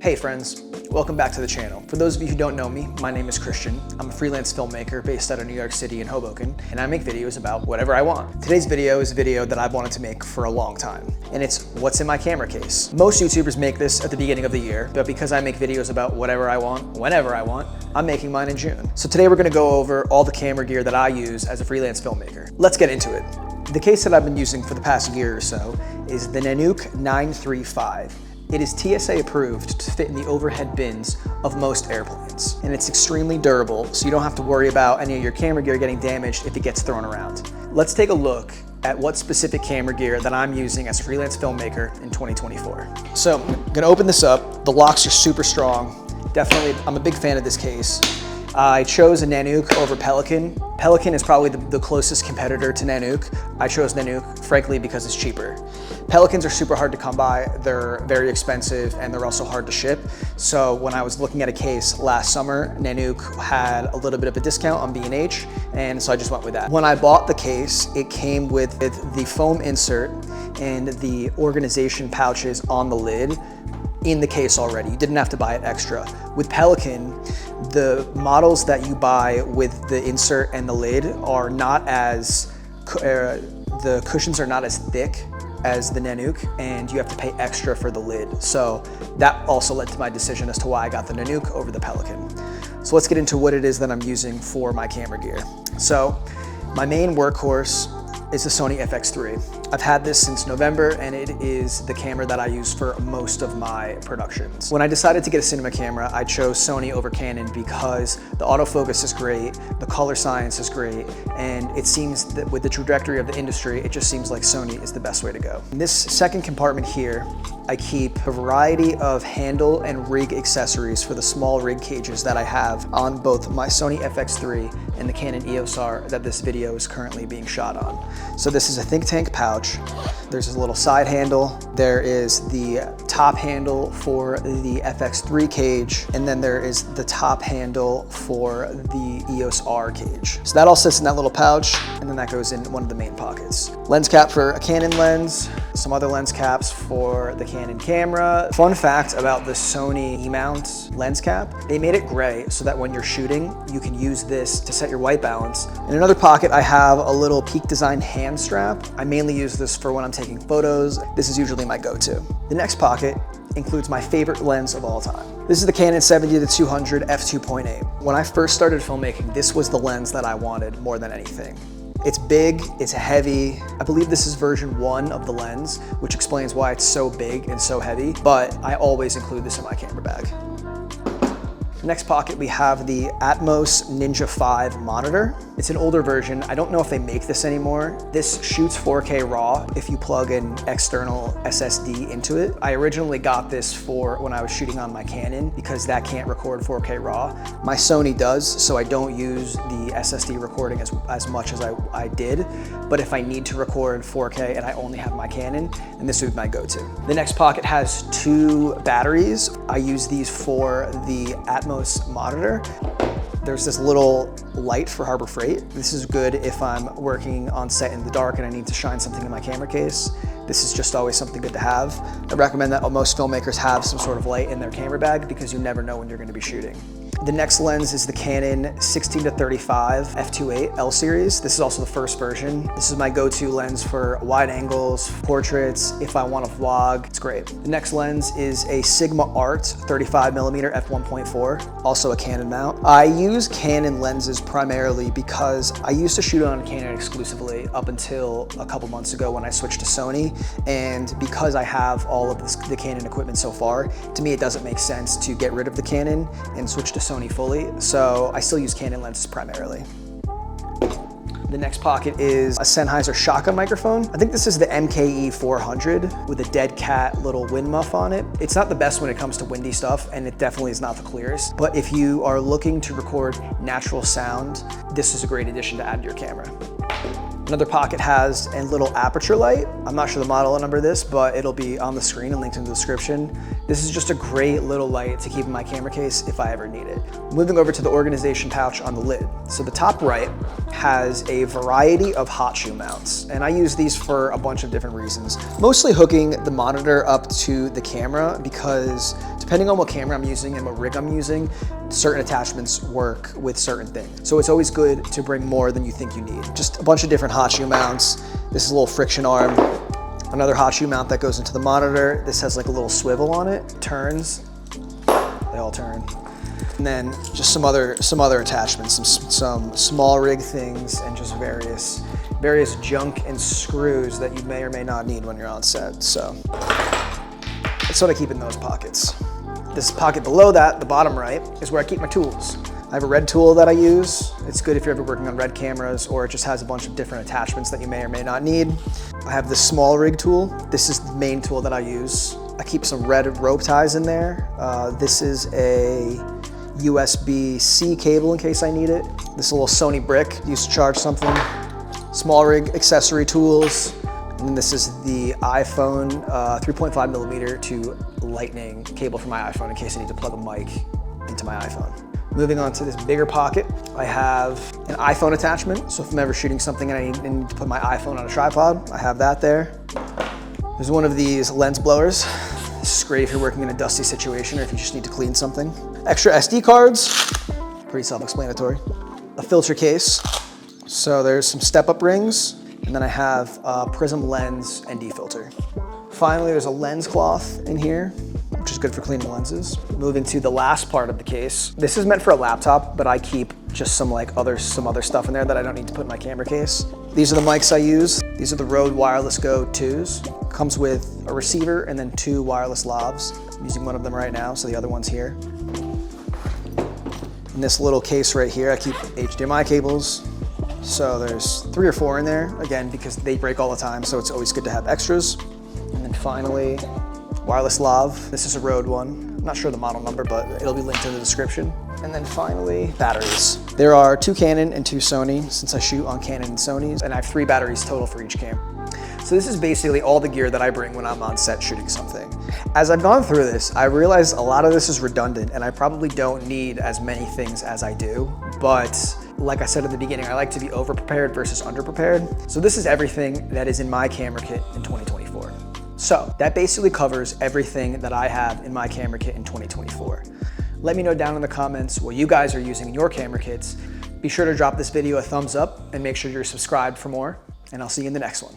Hey friends, welcome back to the channel. For those of you who don't know me, my name is Christian. I'm a freelance filmmaker based out of New York City in Hoboken, and I make videos about whatever I want. Today's video is a video that I've wanted to make for a long time, and it's what's in my camera case. Most YouTubers make this at the beginning of the year, but because I make videos about whatever I want, whenever I want, I'm making mine in June. So today we're gonna go over all the camera gear that I use as a freelance filmmaker. Let's get into it. The case that I've been using for the past year or so is the Nanook 935. It is TSA approved to fit in the overhead bins of most airplanes. And it's extremely durable, so you don't have to worry about any of your camera gear getting damaged if it gets thrown around. Let's take a look at what specific camera gear that I'm using as a freelance filmmaker in 2024. So I'm gonna open this up. The locks are super strong. Definitely, I'm a big fan of this case. I chose a Nanook over Pelican. Pelican is probably the closest competitor to Nanook. I chose Nanook, frankly, because it's cheaper. Pelicans are super hard to come by. They're very expensive and they're also hard to ship. So when I was looking at a case last summer, Nanook had a little bit of a discount on B&H, and so I just went with that. When I bought the case, it came with the foam insert and the organization pouches on the lid in the case already. You didn't have to buy it extra. With Pelican, the models that you buy with the insert and the lid are not as, the cushions are not as thick as the Nanook, and you have to pay extra for the lid. So that also led to my decision as to why I got the Nanook over the Pelican. So let's get into what it is that I'm using for my camera gear. So my main workhorse is the Sony FX3. I've had this since November, and it is the camera that I use for most of my productions. When I decided to get a cinema camera, I chose Sony over Canon because the autofocus is great, the color science is great, and it seems that with the trajectory of the industry, it just seems like Sony is the best way to go. In this second compartment here, I keep a variety of handle and rig accessories for the small rig cages that I have on both my Sony FX3 and the Canon EOS R that this video is currently being shot on. So this is a think tank pouch. There's a little side handle. There is the top handle for the FX3 cage, and then there is the top handle for the EOS R cage. So that all sits in that little pouch, and then that goes in one of the main pockets. Lens cap for a Canon lens, some other lens caps for the Canon camera. Fun fact about the Sony E-mount lens cap, they made it gray so that when you're shooting, you can use this to set your white balance. In another pocket, I have a little Peak Design hand strap. I mainly use this for when I'm taking photos. This is usually my go-to. The next pocket includes my favorite lens of all time. This is the Canon 70-200 f2.8. When I first started filmmaking, this was the lens that I wanted more than anything. It's big, it's heavy. I believe this is version 1 of the lens, which explains why it's so big and so heavy, but I always include this in my camera bag. Next pocket, we have the Atmos Ninja 5 monitor. It's an older version. I don't know if they make this anymore. This shoots 4K RAW if you plug an external SSD into it. I originally got this for when I was shooting on my Canon because that can't record 4K RAW. My Sony does, so I don't use the SSD recording as much as I did. But if I need to record 4K and I only have my Canon, then this would be my go-to. The next pocket has 2 batteries. I use these for the Atmos monitor. There's this little light for Harbor Freight. This is good if I'm working on set in the dark and I need to shine something in my camera case. This is just always something good to have. I recommend that most filmmakers have some sort of light in their camera bag because you never know when you're going to be shooting. The next lens is the Canon 16-35 f2.8 L series. This is also the first version. This is my go-to lens for wide angles, portraits, if I want to vlog, it's great. The next lens is a Sigma Art 35mm f1.4, also a Canon mount. I use Canon lenses primarily because I used to shoot on Canon exclusively up until a couple months ago when I switched to Sony, and because I have all of the Canon equipment so far, to me it doesn't make sense to get rid of the Canon and switch to Sony fully, so I still use Canon lenses primarily. The next pocket is a Sennheiser shotgun microphone. I think this is the MKE 400 with a dead cat little wind muff on it. It's not the best when it comes to windy stuff, and it definitely is not the clearest, but if you are looking to record natural sound, this is a great addition to add to your camera. Another pocket has a little aperture light. I'm not sure the model number of this, but it'll be on the screen and linked in the description. This is just a great little light to keep in my camera case if I ever need it. Moving over to the organization pouch on the lid. So the top right has a variety of hot shoe mounts, and I use these for a bunch of different reasons. Mostly hooking the monitor up to the camera because Depending on what camera I'm using and what rig I'm using, certain attachments work with certain things. So it's always good to bring more than you think you need. Just a bunch of different hot shoe mounts. This is a little friction arm. Another hot shoe mount that goes into the monitor. This has like a little swivel on it. Turns, they all turn. And then just some other attachments, some small rig things, and just various junk and screws that you may or may not need when you're on set. So that's what I keep in those pockets. This pocket below that, the bottom right, is where I keep my tools. I have a red tool that I use. It's good if you're ever working on red cameras, or it just has a bunch of different attachments that you may or may not need. I have this small rig tool. This is the main tool that I use. I keep some red rope ties in there. This is a USB-C cable in case I need it. This little Sony brick used to charge something. Small rig accessory tools. And then this is the iPhone 3.5 millimeter to lightning cable for my iPhone in case I need to plug a mic into my iPhone. Moving on to this bigger pocket, I have an iPhone attachment. So if I'm ever shooting something and I need to put my iPhone on a tripod, I have that there. There's one of these lens blowers. This is great if you're working in a dusty situation or if you just need to clean something. Extra SD cards, pretty self-explanatory. A filter case. So there's some step-up rings, and then I have a prism lens ND filter. Finally, there's a lens cloth in here, which is good for cleaning lenses. Moving to the last part of the case. This is meant for a laptop, but I keep just some other stuff in there that I don't need to put in my camera case. These are the mics I use. These are the Rode Wireless Go 2s. Comes with a receiver and then 2 wireless lavs. I'm using one of them right now, so the other one's here. In this little case right here, I keep HDMI cables. So there's 3 or 4 in there, again, because they break all the time, so it's always good to have extras. And then finally, wireless lav. This is a Rode one. I'm not sure the model number, but it'll be linked in the description. And then finally, batteries. There are 2 Canon and 2 Sony, since I shoot on Canon and Sony's, and I have 3 batteries total for each camera. So this is basically all the gear that I bring when I'm on set shooting something. As I've gone through this, I realized a lot of this is redundant and I probably don't need as many things as I do. But like I said at the beginning, I like to be over-prepared versus under-prepared. So this is everything that is in my camera kit in 2024. So that basically covers everything that I have in my camera kit in 2024. Let me know down in the comments what you guys are using in your camera kits. Be sure to drop this video a thumbs up and make sure you're subscribed for more, and I'll see you in the next one.